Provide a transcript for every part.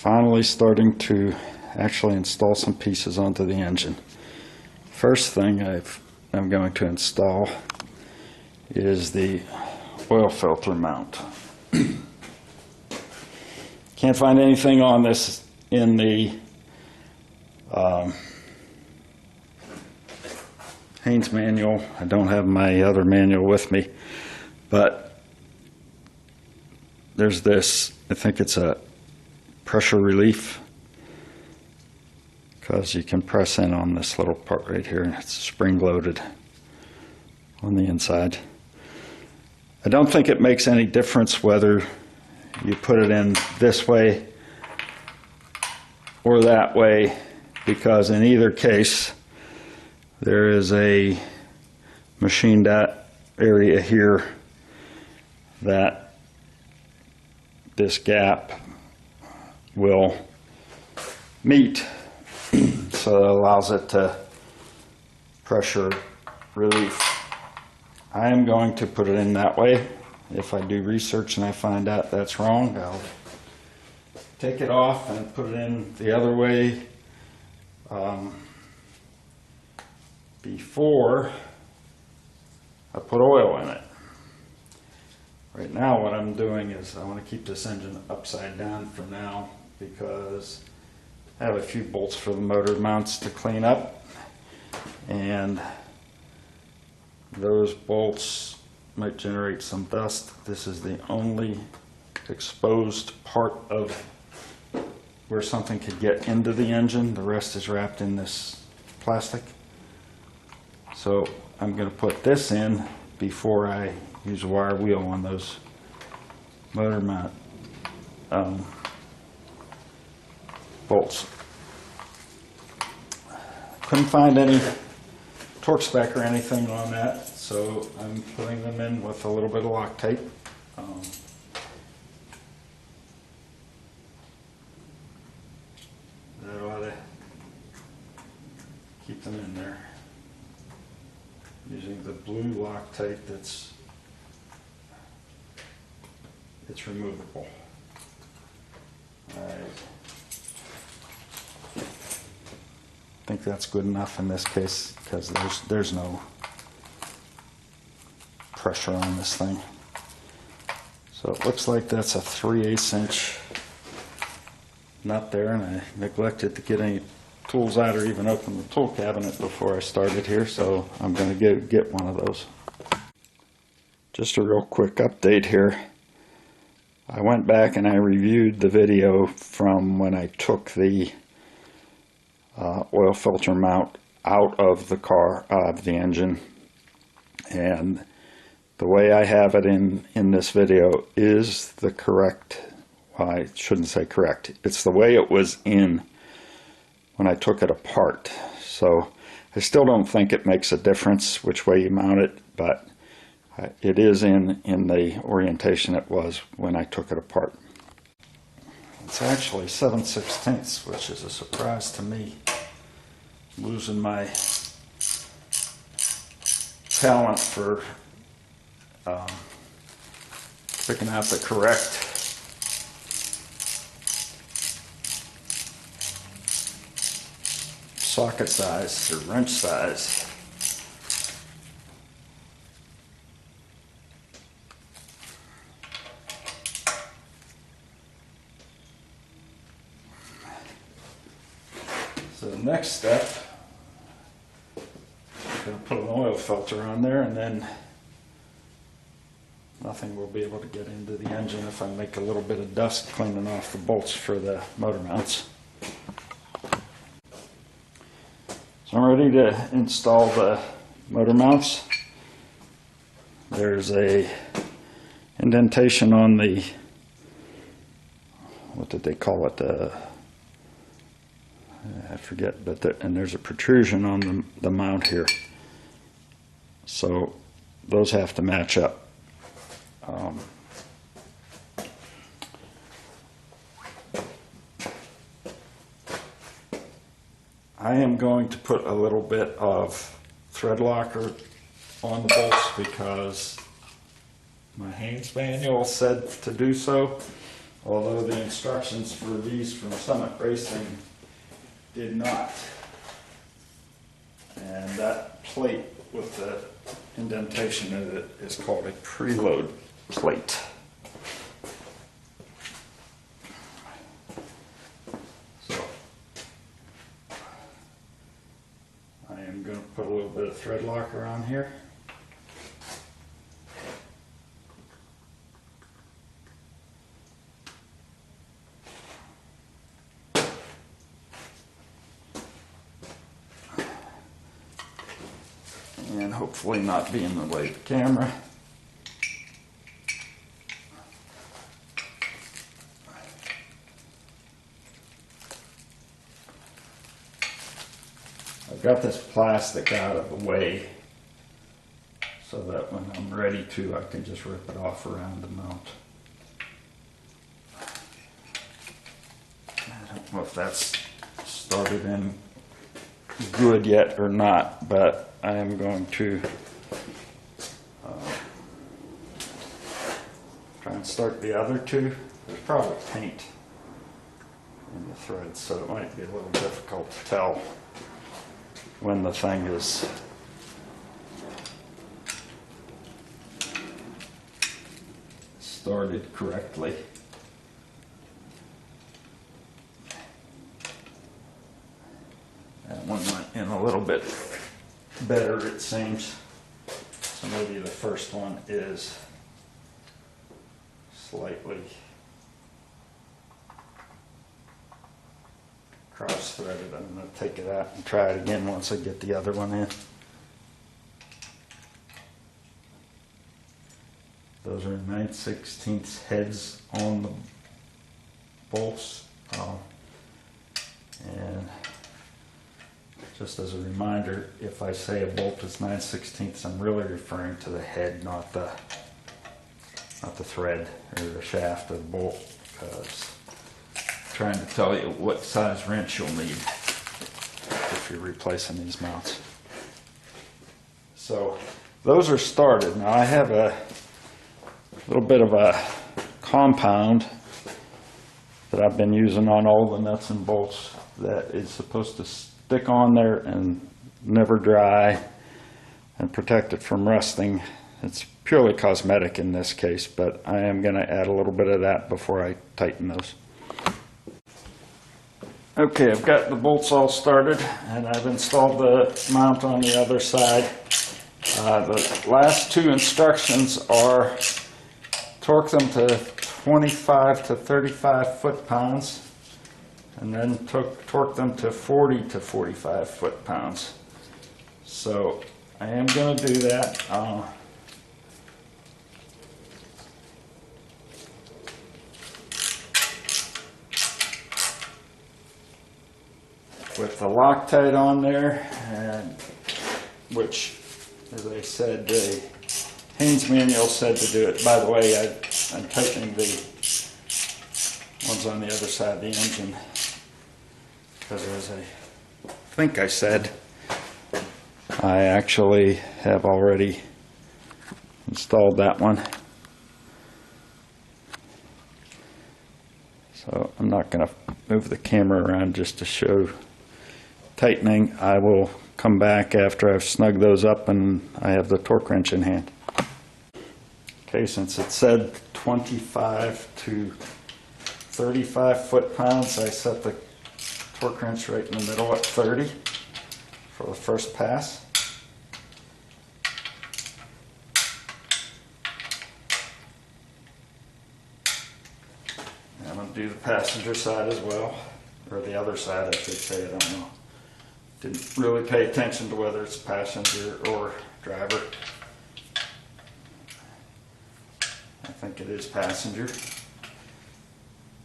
finally starting to actually install some pieces onto the engine. First thing I'm going to install is the oil filter mount. Can't find anything on this in the Haynes manual. I don't have my other manual with me, but there's this, I think it's a pressure relief, because you can press in on this little part right here and it's spring loaded on the inside. I don't think it makes any difference whether you put it in this way or that way, because in either case there is a machined area here that this gap will meet, so it allows it to pressure relief. I am going to put it in that way. If I do research and I find out that's wrong, I'll take it off and put it in the other way before I put oil in it. Right now what I'm doing is I want to keep this engine upside down for now, because I have a few bolts for the motor mounts to clean up, and those bolts might generate some dust. This is the only exposed part of where something could get into the engine. The rest is wrapped in this plastic. So I'm going to put this in before I use a wire wheel on those motor mount bolts. Couldn't find any torque spec or anything on that, so I'm putting them in with a little bit of lock tape. That ought to keep them in there. Using the blue lock tape it's removable. Alright. I think that's good enough in this case, because there's no pressure on this thing. So it looks like that's a 3/8 inch nut there, and I neglected to get any tools out or even open the tool cabinet before I started here, so I'm going to get one of those. Just a real quick update here. I went back and I reviewed the video from when I took the oil filter mount out of the car, the engine, and the way I have it in this video is the correct, well, I shouldn't say correct, it's the way it was in when I took it apart. So I still don't think it makes a difference which way you mount it, but it is in the orientation it was when I took it apart. It's actually 7/16, which is a surprise to me. Losing my talent for picking out the correct socket size or wrench size. So the next step, I'm going to put an oil filter on there, and then nothing will be able to get into the engine if I make a little bit of dust cleaning off the bolts for the motor mounts. So I'm ready to install the motor mounts. There's a indentation on the, what did they call it? I forget, but and there's a protrusion on the mount here. So those have to match up. I am going to put a little bit of thread locker on the bolts because my Haynes manual said to do so. although the instructions for these from Summit Racing did not. And that plate with the indentation in it is called a preload plate. So I am going to put a little bit of thread locker on here. And hopefully not be in the way of the camera. I've got this plastic out of the way so that when I'm ready to, I can just rip it off around the mount. I don't know if that's started in good yet or not, but I am going to try and start the other two. There's probably paint in the threads, so it might be a little difficult to tell when the thing is started correctly. That one went in a little bit better, it seems. So maybe the first one is slightly cross-threaded. I'm going to take it out and try it again once I get the other one in. Those are 9/16 heads on the bolts. And just as a reminder, if I say a bolt is 9/16, I'm really referring to the head, not the thread or the shaft of the bolt, because I'm trying to tell you what size wrench you'll need if you're replacing these mounts. So those are started. Now I have a little bit of a compound that I've been using on all the nuts and bolts that is supposed to stick on there and never dry and protect it from rusting. It's purely cosmetic in this case, but I am going to add a little bit of that before I tighten those. Okay, I've got the bolts all started and I've installed the mount on the other side. The last two instructions are torque them to 25 to 35 foot-pounds and then torque them to 40 to 45 foot-pounds. So I am going to do that. With the Loctite on there, and which, as I said, the Haynes manual said to do it. By the way, I'm tightening the ones on the other side of the engine because, as I think I said, I actually have already installed that one. So I'm not going to move the camera around just to show tightening. I will come back after I've snugged those up and I have the torque wrench in hand. Okay, since it said 25 to 35 foot-pounds, I set the torque wrench right in the middle at 30 for the first pass. And I'm going to do the passenger side as well, or the other side I should say, I don't know. Didn't really pay attention to whether it's passenger or driver. I think it is passenger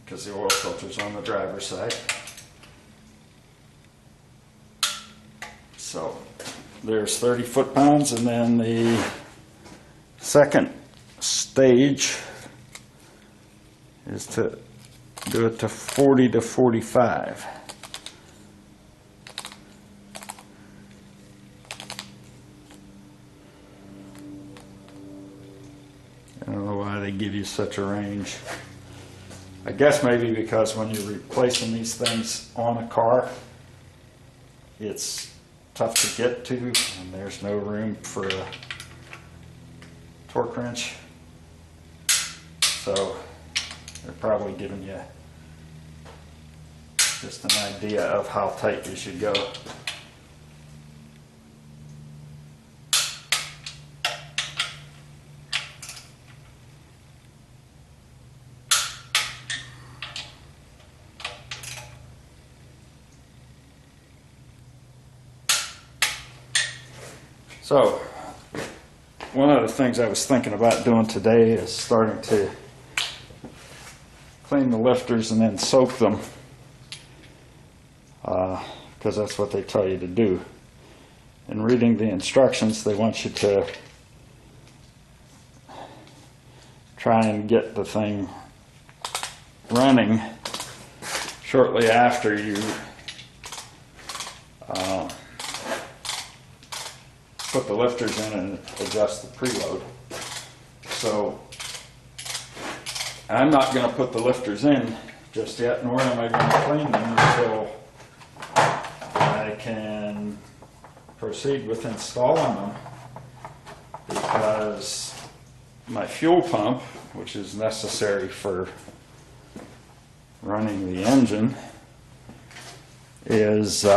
because the oil filter's on the driver's side. So there's 30 foot-pounds, and then the second stage is to do it to 40 to 45. I don't know why they give you such a range. I guess maybe because when you're replacing these things on a car, it's tough to get to, and there's no room for a torque wrench. So they're probably giving you just an idea of how tight you should go. So, one of the things I was thinking about doing today is starting to clean the lifters and then soak them, because that's what they tell you to do. In reading the instructions, they want you to try and get the thing running shortly after you put the lifters in and adjust the preload. So I'm not going to put the lifters in just yet, nor am I going to clean them until I can proceed with installing them, because my fuel pump, which is necessary for running the engine, is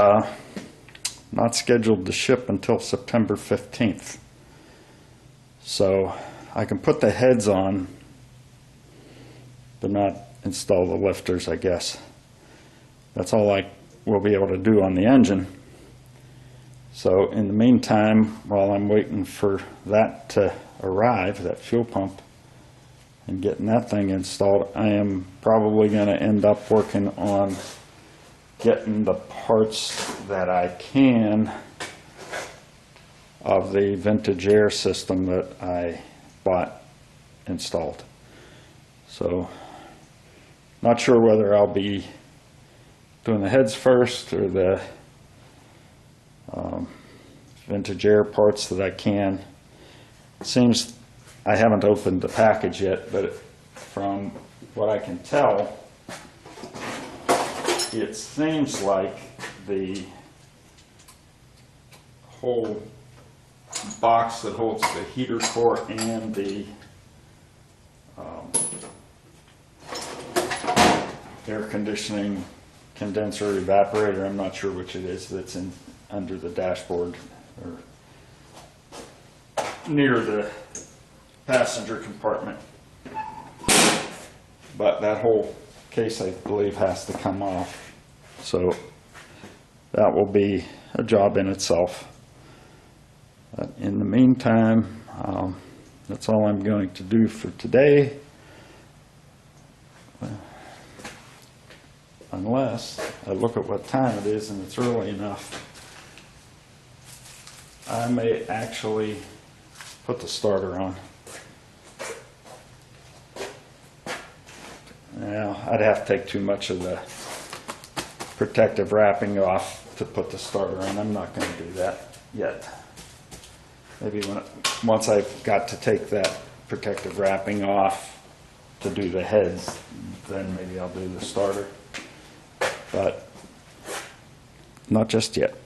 not scheduled to ship until September 15th. So I can put the heads on, but not install the lifters, I guess. That's all I will be able to do on the engine. So in the meantime, while I'm waiting for that to arrive, that fuel pump, and getting that thing installed, I am probably going to end up working on getting the parts that I can of the vintage air system that I bought installed. So not sure whether I'll be doing the heads first or the vintage air parts that I can. It seems, I haven't opened the package yet, but from what I can tell, it seems like the whole box that holds the heater core and the air conditioning condenser evaporator, I'm not sure which it is, that's in under the dashboard or near the passenger compartment. But that whole case, I believe, has to come off. So that will be a job in itself. But in the meantime, that's all I'm going to do for today. Unless I look at what time it is and it's early enough, I may actually put the starter on. Now, I'd have to take too much of the protective wrapping off to put the starter on. I'm not going to do that yet. Maybe once I've got to take that protective wrapping off to do the heads, then maybe I'll do the starter. But not just yet.